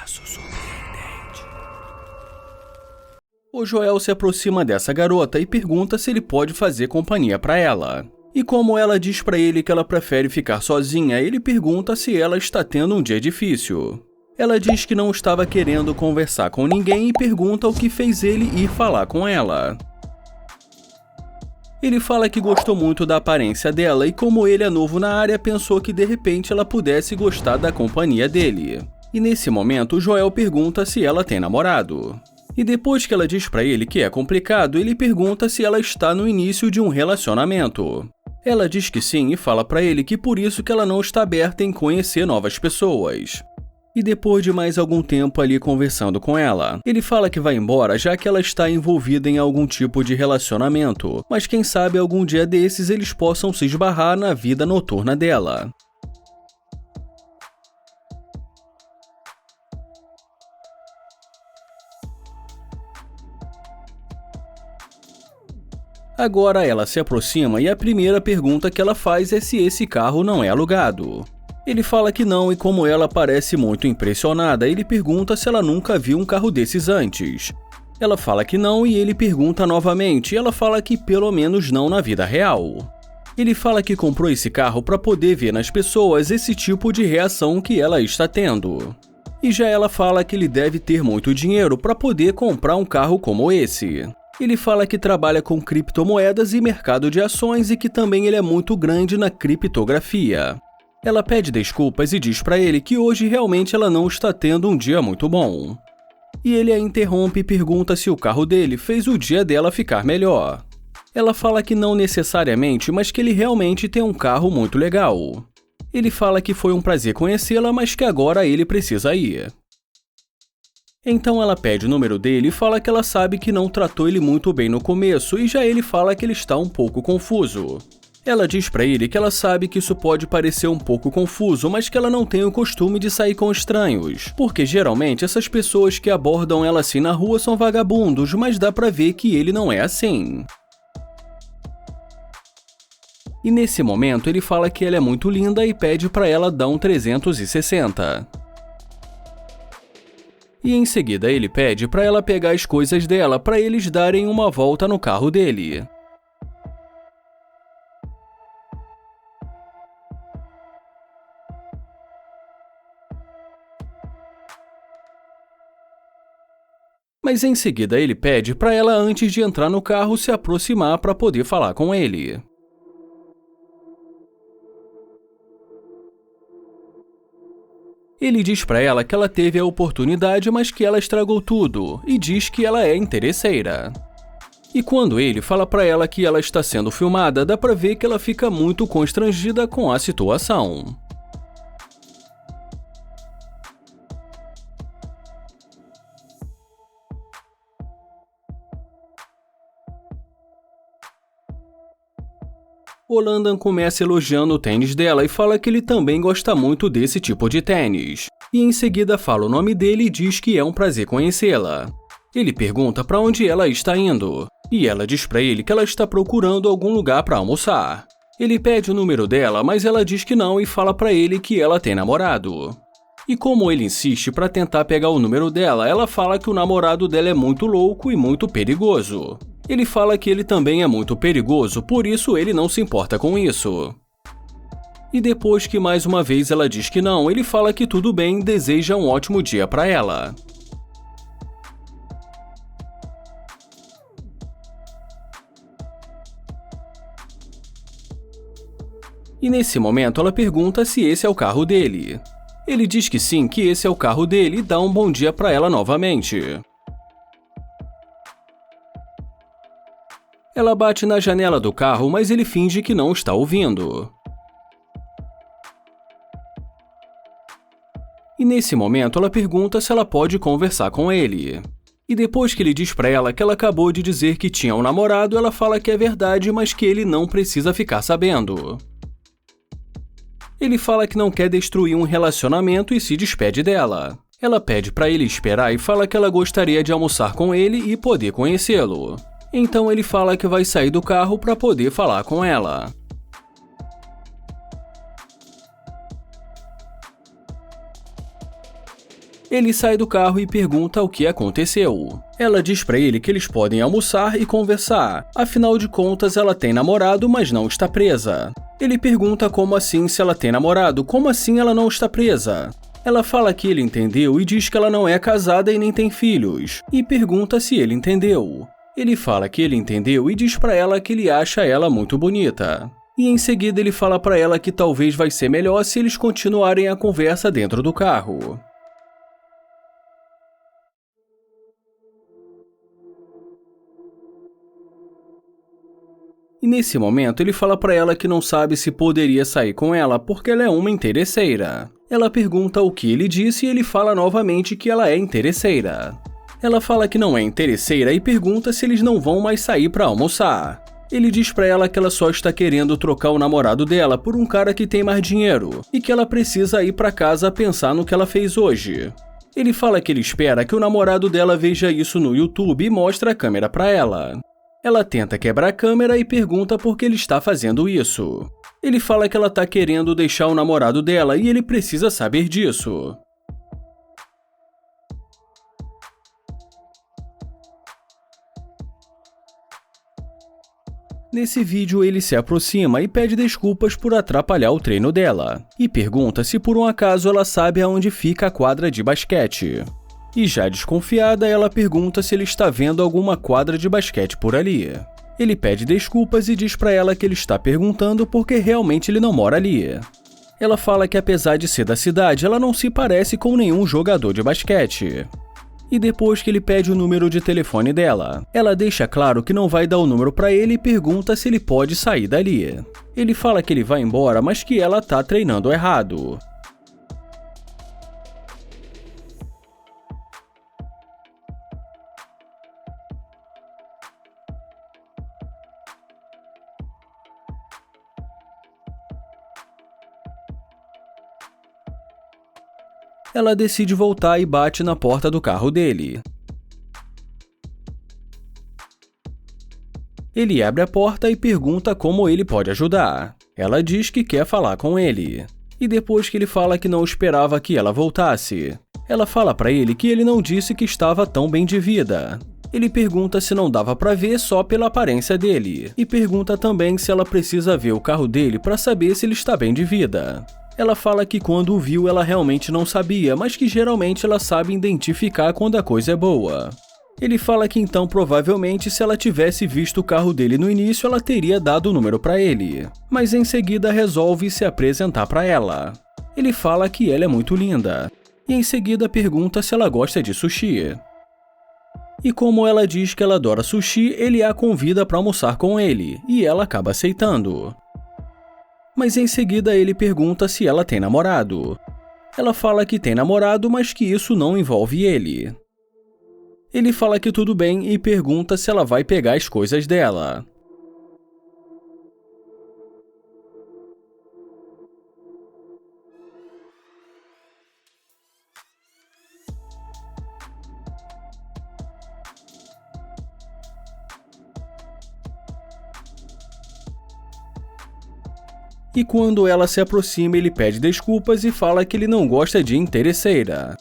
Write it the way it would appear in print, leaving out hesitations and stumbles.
Caso surpreendente. O Joel se aproxima dessa garota e pergunta se ele pode fazer companhia para ela. E como ela diz para ele que ela prefere ficar sozinha, ele pergunta se ela está tendo um dia difícil. Ela diz que não estava querendo conversar com ninguém e pergunta o que fez ele ir falar com ela. Ele fala que gostou muito da aparência dela e como ele é novo na área, pensou que de repente ela pudesse gostar da companhia dele. E nesse momento, o Joel pergunta se ela tem namorado. E depois que ela diz pra ele que é complicado, ele pergunta se ela está no início de um relacionamento. Ela diz que sim e fala pra ele que por isso que ela não está aberta em conhecer novas pessoas. E depois de mais algum tempo ali conversando com ela, ele fala que vai embora já que ela está envolvida em algum tipo de relacionamento, mas quem sabe algum dia desses eles possam se esbarrar na vida noturna dela. Agora ela se aproxima e a primeira pergunta que ela faz é se esse carro não é alugado. Ele fala que não e como ela parece muito impressionada, ele pergunta se ela nunca viu um carro desses antes. Ela fala que não e ele pergunta novamente e ela fala que pelo menos não na vida real. Ele fala que comprou esse carro para poder ver nas pessoas esse tipo de reação que ela está tendo. E já ela fala que ele deve ter muito dinheiro para poder comprar um carro como esse. Ele fala que trabalha com criptomoedas e mercado de ações e que também ele é muito grande na criptografia. Ela pede desculpas e diz pra ele que hoje realmente ela não está tendo um dia muito bom. E ele a interrompe e pergunta se o carro dele fez o dia dela ficar melhor. Ela fala que não necessariamente, mas que ele realmente tem um carro muito legal. Ele fala que foi um prazer conhecê-la, mas que agora ele precisa ir. Então ela pede o número dele e fala que ela sabe que não tratou ele muito bem no começo e já ele fala que ele está um pouco confuso. Ela diz pra ele que ela sabe que isso pode parecer um pouco confuso, mas que ela não tem o costume de sair com estranhos, porque geralmente essas pessoas que abordam ela assim na rua são vagabundos, mas dá pra ver que ele não é assim. E nesse momento ele fala que ela é muito linda e pede pra ela dar um 360. E em seguida ele pede pra ela pegar as coisas dela pra eles darem uma volta no carro dele. Mas em seguida ele pede para ela antes de entrar no carro se aproximar para poder falar com ele. Ele diz para ela que ela teve a oportunidade, mas que ela estragou tudo, e diz que ela é interesseira. E quando ele fala para ela que ela está sendo filmada, dá para ver que ela fica muito constrangida com a situação. O Landon começa elogiando o tênis dela e fala que ele também gosta muito desse tipo de tênis. E em seguida fala o nome dele e diz que é um prazer conhecê-la. Ele pergunta para onde ela está indo. E ela diz para ele que ela está procurando algum lugar para almoçar. Ele pede o número dela, mas ela diz que não e fala para ele que ela tem namorado. E como ele insiste para tentar pegar o número dela, ela fala que o namorado dela é muito louco e muito perigoso. Ele fala que ele também é muito perigoso, por isso ele não se importa com isso. E depois que mais uma vez ela diz que não, ele fala que tudo bem e deseja um ótimo dia para ela. E nesse momento ela pergunta se esse é o carro dele. Ele diz que sim, que esse é o carro dele e dá um bom dia para ela novamente. Ela bate na janela do carro, mas ele finge que não está ouvindo. E nesse momento ela pergunta se ela pode conversar com ele. E depois que ele diz pra ela que ela acabou de dizer que tinha um namorado, ela fala que é verdade, mas que ele não precisa ficar sabendo. Ele fala que não quer destruir um relacionamento e se despede dela. Ela pede pra ele esperar e fala que ela gostaria de almoçar com ele e poder conhecê-lo. Então ele fala que vai sair do carro para poder falar com ela. Ele sai do carro e pergunta o que aconteceu. Ela diz pra ele que eles podem almoçar e conversar, afinal de contas ela tem namorado, mas não está presa. Ele pergunta como assim se ela tem namorado, como assim ela não está presa? Ela fala que ele entendeu e diz que ela não é casada e nem tem filhos, e pergunta se ele entendeu. Ele fala que ele entendeu e diz pra ela que ele acha ela muito bonita. E em seguida ele fala pra ela que talvez vai ser melhor se eles continuarem a conversa dentro do carro. E nesse momento ele fala pra ela que não sabe se poderia sair com ela porque ela é uma interesseira. Ela pergunta o que ele disse e ele fala novamente que ela é interesseira. Ela fala que não é interesseira e pergunta se eles não vão mais sair pra almoçar. Ele diz pra ela que ela só está querendo trocar o namorado dela por um cara que tem mais dinheiro e que ela precisa ir pra casa pensar no que ela fez hoje. Ele fala que ele espera que o namorado dela veja isso no YouTube e mostra a câmera pra ela. Ela tenta quebrar a câmera e pergunta por que ele está fazendo isso. Ele fala que ela está querendo deixar o namorado dela e ele precisa saber disso. Nesse vídeo, ele se aproxima e pede desculpas por atrapalhar o treino dela, e pergunta se por um acaso ela sabe aonde fica a quadra de basquete. E já desconfiada, ela pergunta se ele está vendo alguma quadra de basquete por ali. Ele pede desculpas e diz pra ela que ele está perguntando porque realmente ele não mora ali. Ela fala que apesar de ser da cidade, ela não se parece com nenhum jogador de basquete. E depois que ele pede o número de telefone dela, ela deixa claro que não vai dar o número pra ele e pergunta se ele pode sair dali. Ele fala que ele vai embora, mas que ela tá treinando errado. Ela decide voltar e bate na porta do carro dele. Ele abre a porta e pergunta como ele pode ajudar. Ela diz que quer falar com ele. E depois que ele fala que não esperava que ela voltasse, ela fala pra ele que ele não disse que estava tão bem de vida. Ele pergunta se não dava pra ver só pela aparência dele. E pergunta também se ela precisa ver o carro dele pra saber se ele está bem de vida. Ela fala que quando o viu ela realmente não sabia, mas que geralmente ela sabe identificar quando a coisa é boa. Ele fala que então provavelmente se ela tivesse visto o carro dele no início ela teria dado o número pra ele, mas em seguida resolve se apresentar pra ela. Ele fala que ela é muito linda, e em seguida pergunta se ela gosta de sushi. E como ela diz que ela adora sushi, ele a convida pra almoçar com ele, e ela acaba aceitando. Mas em seguida ele pergunta se ela tem namorado. Ela fala que tem namorado, mas que isso não envolve ele. Ele fala que tudo bem e pergunta se ela vai pegar as coisas dela. E quando ela se aproxima, ele pede desculpas e fala que ele não gosta de interesseira.